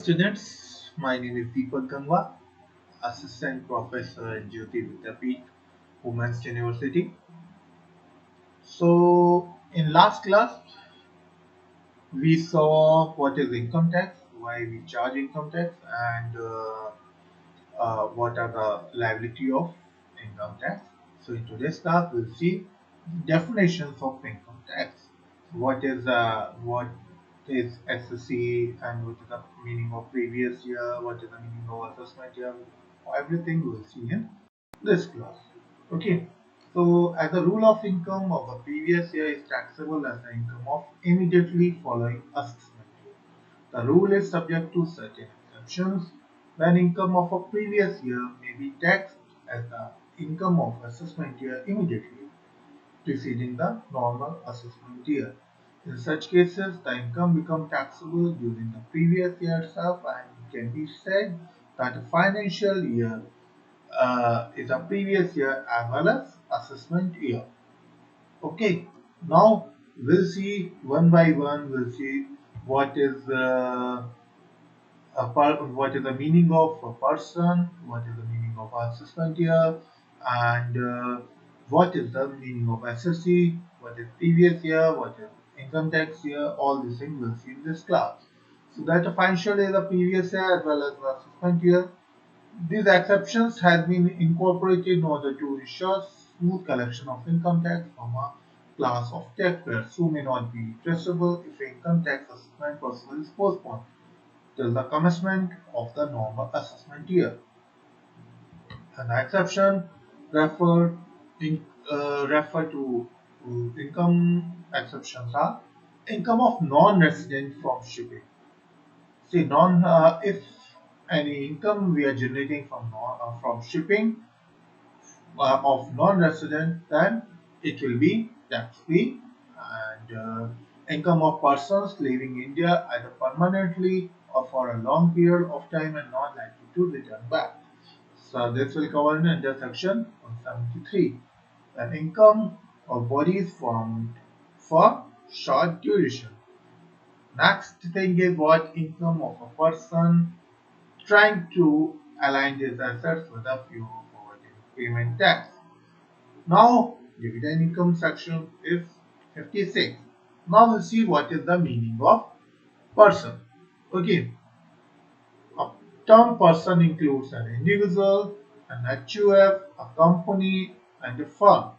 Students, my name is DEEPAK, Assistant Professor at JAYOTI VIDHYAPEETH, Women's University. So, in last class, we saw what is income tax, why we charge income tax, and what are the liability of income tax. So, in today's class, we'll see definitions of income tax. What is SSC and what is the meaning of previous year, what is the meaning of assessment year, everything we will see in this class. Okay, so as a rule of income of the previous year is taxable as the income of immediately following assessment year. The rule is subject to certain exceptions when income of a previous year may be taxed as the income of assessment year immediately preceding the normal assessment year. In such cases, the income becomes taxable during the previous year itself, and it can be said that the financial year is a previous year as well as assessment year. Okay, now we'll see one by one. We'll see what is what is the meaning of a person, what is the meaning of assessment year, and what is the meaning of SSC, what is previous year, what is income tax year, all these things we'll see in this class. So that the financial year is the previous year as well as the assessment year. These exceptions have been incorporated in order to ensure smooth collection of income tax from a class of taxpayers who may not be traceable if income tax assessment process is postponed till the commencement of the normal assessment year. An exception refer, refer to income exceptions are income of non-resident from shipping. See, if any income we are generating from shipping of non-resident, then it will be tax-free. And income of persons leaving India either permanently or for a long period of time and not likely to return back. So this will cover in under section 173. An income of bodies formed for short duration. Next thing is what income of a person trying to align his assets with a view of avoiding payment tax. Now, dividend income section is 56. Now we'll see what is the meaning of person. Okay, a term person includes an individual, an HUF, a company, and a firm.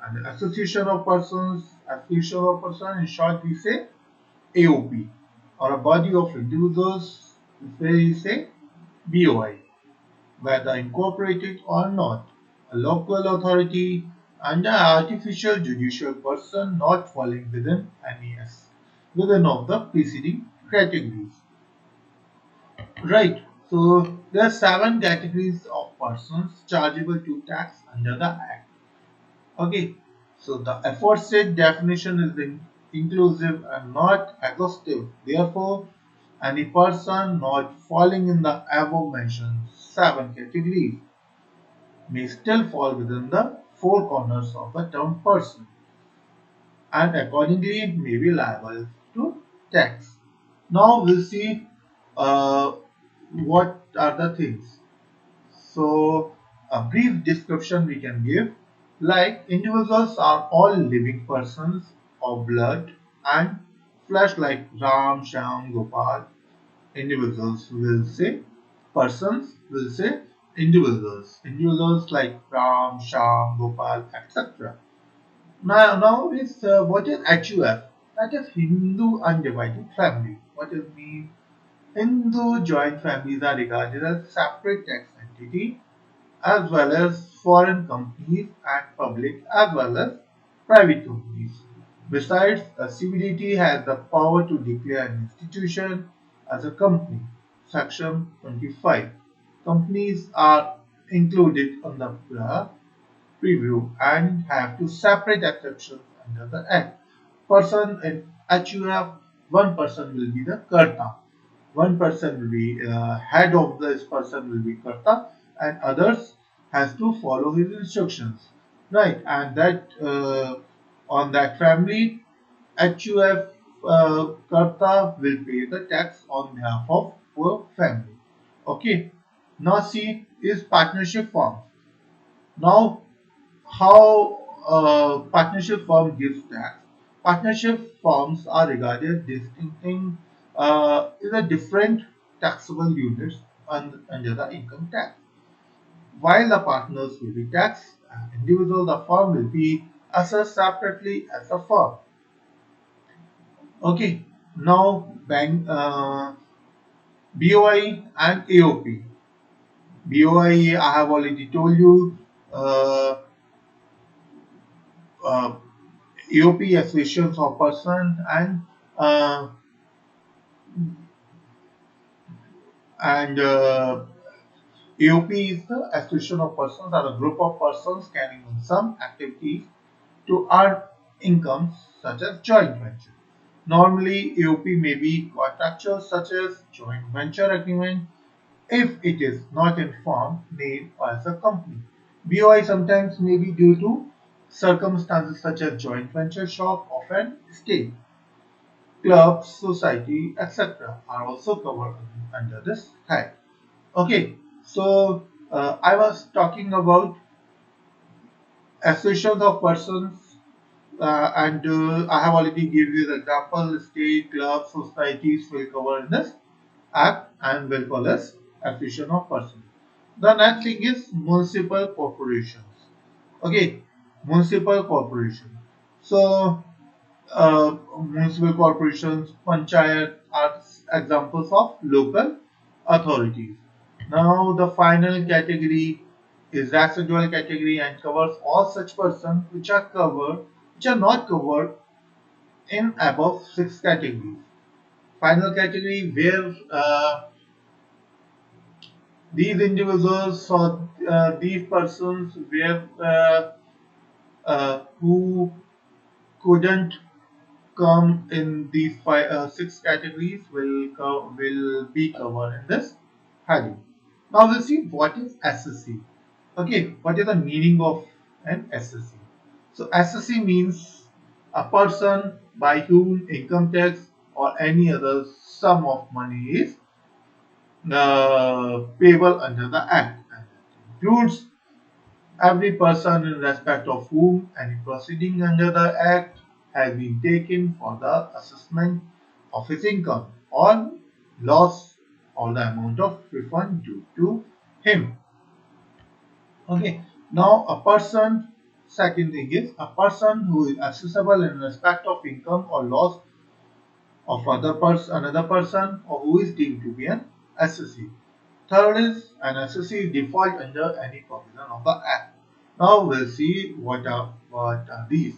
And the association of persons, in short we say AOP, or a body of individuals, we say BOI, whether incorporated or not, a local authority, and an artificial judicial person not falling within NES, within of the preceding categories. Right, so there are 7 categories of persons chargeable to tax under the Act. Okay, so the aforesaid definition is inclusive and not exhaustive. Therefore, any person not falling in the above mentioned 7 categories may still fall within the 4 corners of the term person and accordingly may be liable to tax. Now we'll see what are the things. So a brief description we can give, like individuals are all living persons of blood and flesh like Ram, Shyam, Gopal. Individuals will say, persons will say individuals. Individuals like Ram, Shyam, Gopal, etc. Now is what is HUF? That is Hindu Undivided Family. What does it mean? Hindu joint families are regarded as separate tax entity as well as foreign companies and public as well as private companies. Besides, the CBDT has the power to declare an institution as a company. Section 25. Companies are included on the preview and have two separate exceptions under the Act. Person in HUF, one person will be the Karta. One person will be head of this person will be Karta and others has to follow his instructions. Right, and that on that family HUF Karta will pay the tax on behalf of poor family. Okay. Now C is partnership form. Now how partnership firm gives tax. Partnership firms are regarded distincting in a different taxable units under the income tax. While the partners will be taxed, individual the firm will be assessed separately as a firm. Okay. Now bank BOI and AOP. BOI I have already told you. Uh, uh, AOP associations of person uh, and AOP is the association of persons or a group of persons carrying on some activities to earn incomes such as joint venture. Normally, AOP may be contractual such as joint venture agreement if it is not in form, name or as a company. BOI sometimes may be due to circumstances such as joint venture shop of an estate. Clubs, society, etc. are also covered under this head. Okay, so I was talking about associations of persons, and I have already given you the example. State, clubs, societies will cover in this act and will call as association of persons. The next thing is municipal corporations. Okay, municipal corporation. So municipal corporations, panchayat are examples of local authorities. Now the final category is residual category and covers all such persons which are not covered in above six categories. Final category where these individuals or these persons where who couldn't come in these six categories will be covered in this heading. Now we'll see what is SSC. Okay, what is the meaning of an SSC? So SSC means a person by whom income tax or any other sum of money is payable under the Act. And it includes every person in respect of whom any proceeding under the Act has been taken for the assessment of his income or loss or the amount of refund due to him. Okay. Now a person, second thing is a person who is accessible in respect of income or loss of another person or who is deemed to be an assessee. Third is an assessee default under any provision of the Act. Now we'll see what are these.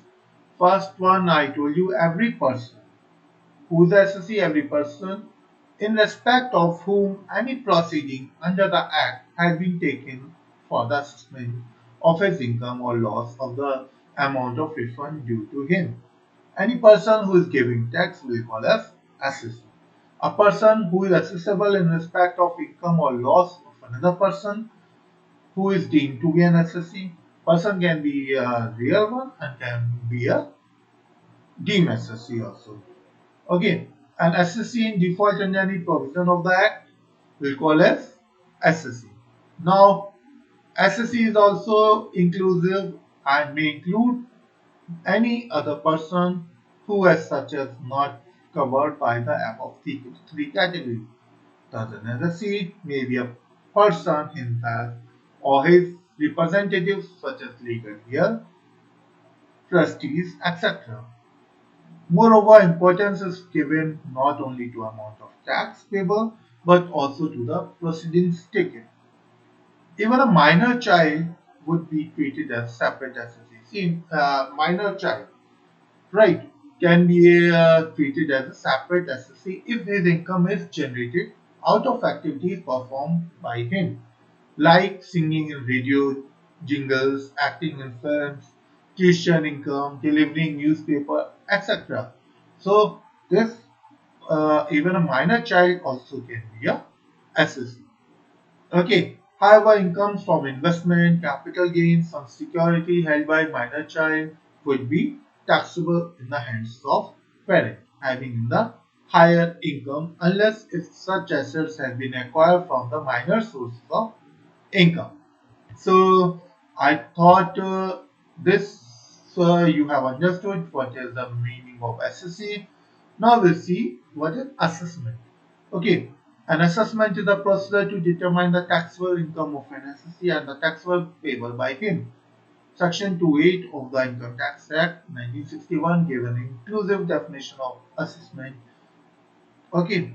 First one I told you, every person. Who is the assessee? Every person in respect of whom any proceeding under the Act has been taken for the assessment of his income or loss of the amount of refund due to him. Any person who is giving tax will call as assessee. A person who is accessible in respect of income or loss of another person who is deemed to be an assessee. Person can be a real one and can be a deemed assessee also. Okay, an assessee in default under any provision of the Act will call as assessee. Now, assessee is also inclusive and may include any other person who as such is not covered by the above three categories. Thus, an assessee may be a person himself or his representatives such as legal heirs, trustees, etc. Moreover, importance is given not only to amount of tax payable but also to the proceedings taken. Even a minor child would be treated as separate assessee. See, minor child, right, can be treated as a separate assessee if his income is generated out of activities performed by him, like singing in radio jingles, acting in films, tuition income, delivering newspaper, etc. So this even a minor child also can be a assessee. Okay. However, incomes from investment, capital gains on security held by minor child would be taxable in the hands of parent having in the higher income unless if such assets have been acquired from the minor sources of income. So I thought this you have understood what is the meaning of SSC. Now we'll see what is assessment. Okay, an assessment is a procedure to determine the taxable income of an SSC and the taxable payable by him. Section 28 of the Income Tax Act 1961 gave an inclusive definition of assessment. Okay,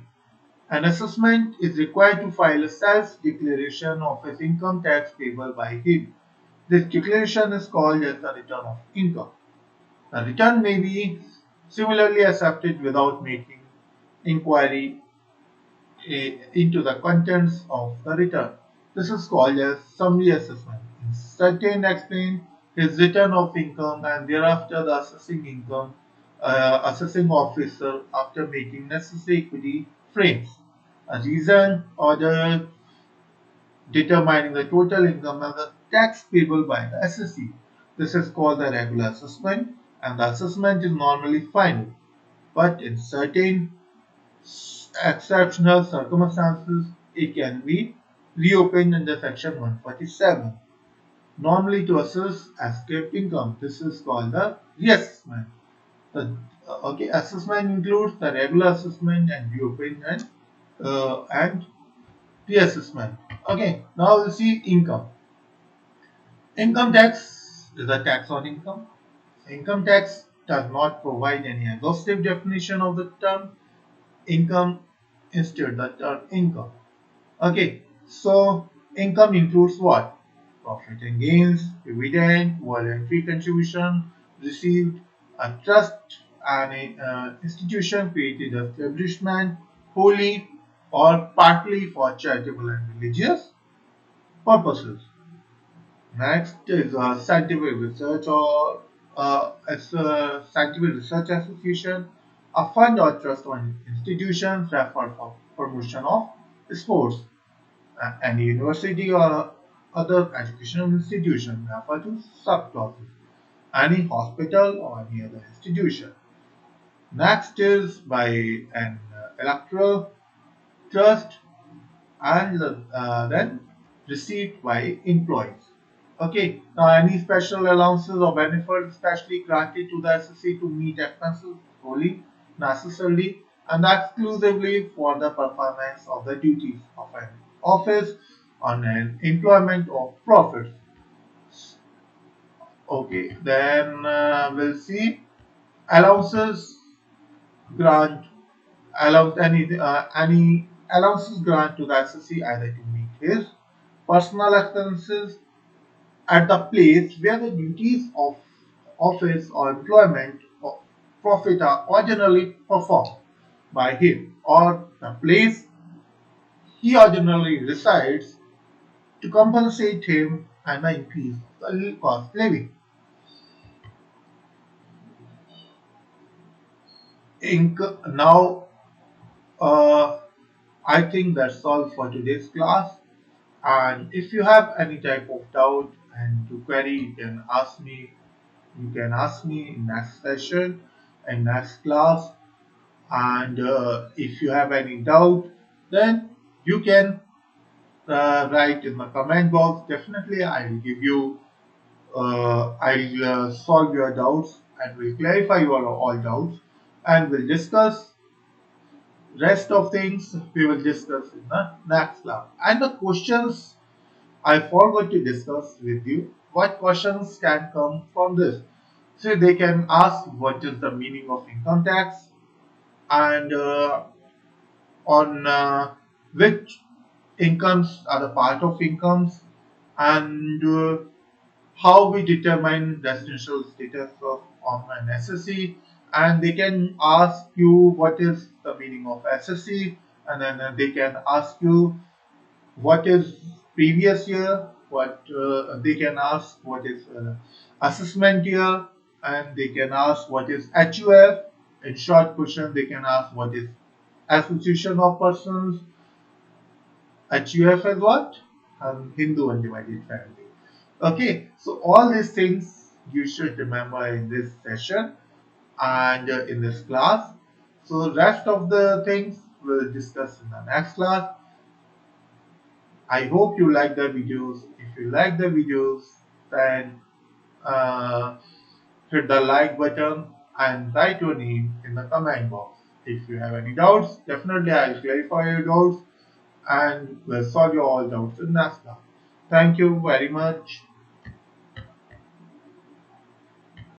an assessment is required to file a self-declaration of his income tax payable by him. This declaration is called as the return of income. The return may be similarly accepted without making inquiry into the contents of the return. This is called as summary assessment. In certain explain his return of income and thereafter the assessing officer after making necessary equity frames. A reason order determining the total income and the tax payable by the assessee. This is called the regular assessment and the assessment is normally final. But in certain exceptional circumstances, it can be reopened under section 147. Normally to assess escaped income, this is called the reassessment. The assessment includes the regular assessment and reopened and reassessment. Okay, now we'll see income. Income tax is a tax on income. Income tax does not provide any exhaustive definition of the term income, instead the term income. Okay, so income includes what? Profit and gains, dividend, voluntary contribution received, a trust and an institution created establishment wholly or partly for charitable and religious purposes. Next is a scientific research or as a scientific research association, a fund or trust on institutions referred for promotion of sports. Any university or other educational institution refer to subclasses. Any hospital or any other institution. Next is by an electoral trust and then received by employees. Okay, now any special allowances or benefits specially granted to the SSC to meet expenses wholly, necessarily, and exclusively for the performance of the duties of an office on an employment of profits. Okay, then we'll see allowances grant any allowances grant to the SSC either to meet his personal expenses at the place where the duties of office or employment or profit are ordinarily performed by him or the place he ordinarily resides to compensate him and the increase the cost living. Now, uh, I think that's all for today's class. And if you have any type of doubt and to query, you can ask me. You can ask me in next session and next class. And if you have any doubt, then you can write in the comment box. Definitely, I will give you. I'll solve your doubts and will clarify your all doubts, and we'll discuss rest of things. We will discuss in the next class. And the questions I forgot to discuss with you. What questions can come from this? So they can ask what is the meaning of income tax and on which incomes are the part of incomes and how we determine residential status of an SSC, and they can ask you what is the meaning of SSC, and then they can ask you what is previous year, what they can ask what is assessment year, and they can ask what is HUF. In short question, they can ask what is association of persons. HUF is what? Hindu Undivided Family. Okay, so all these things you should remember in this session and in this class. So rest of the things we'll discuss in the next class. I hope you like the videos. If you like the videos, then uh, hit the like button and write your name in the comment box. If you have any doubts, definitely I'll clarify your doubts and will solve your all doubts in next class. Thank you very much.